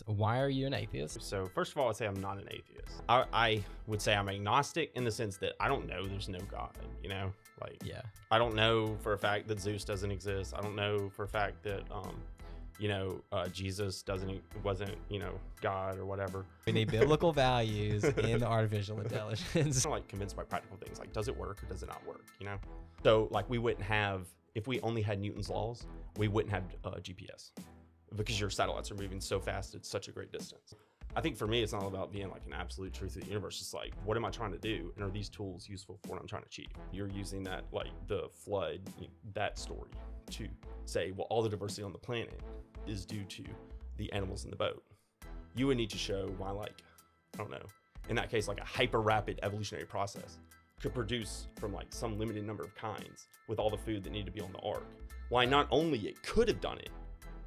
Why are you an atheist? So first of all, I'd say I'm not an atheist. I would say I'm agnostic in the sense that I don't know there's no God, Yeah. I don't know for a fact that Zeus doesn't exist. I don't know for a fact that, Jesus wasn't, God or whatever. We need biblical values in artificial intelligence. I'm convinced by practical things, does it work or does it not work, So we wouldn't have, if we only had Newton's laws, we wouldn't have GPS because your satellites are moving so fast at such a great distance. I think for me, it's not about being an absolute truth of the universe. It's what am I trying to do? And are these tools useful for what I'm trying to achieve? You're using that, the flood, that story to say, well, all the diversity on the planet is due to the animals in the boat. You would need to show why, I don't know, in that case, a hyper rapid evolutionary process could produce from some limited number of kinds with all the food that needed to be on the ark. Why not only it could have done it,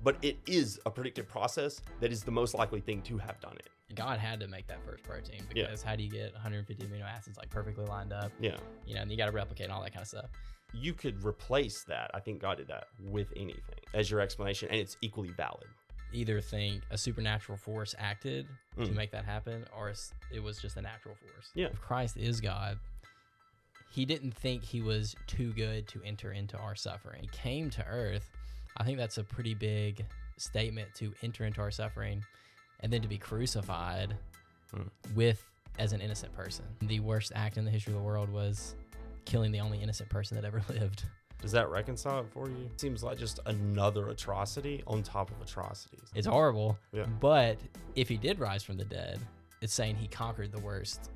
but it is a predictive process that is the most likely thing to have done it. God had to make that first protein because how do you get 150 amino acids perfectly lined up? Yeah. And you got to replicate and all that kind of stuff. You could replace that. I think God did that with anything as your explanation, and it's equally valid. Either think a supernatural force acted to make that happen, or it was just a natural force. Yeah. If Christ is God, he didn't think he was too good to enter into our suffering. He came to earth. I think that's a pretty big statement, to enter into our suffering and then to be crucified as an innocent person. The worst act in the history of the world was killing the only innocent person that ever lived. Does that reconcile it for you? It seems like just another atrocity on top of atrocities. It's horrible. Yeah. But if he did rise from the dead, it's saying he conquered the worst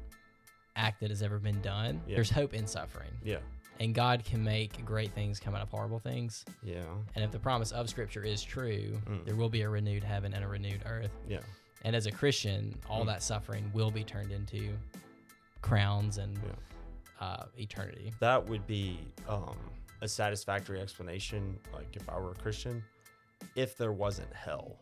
act that has ever been done. Yeah. There's hope in suffering. Yeah. And God can make great things come out of horrible things. Yeah. And if the promise of Scripture is true, there will be a renewed heaven and a renewed earth. Yeah. And as a Christian, all that suffering will be turned into crowns and eternity. That would be a satisfactory explanation, if I were a Christian, if there wasn't hell.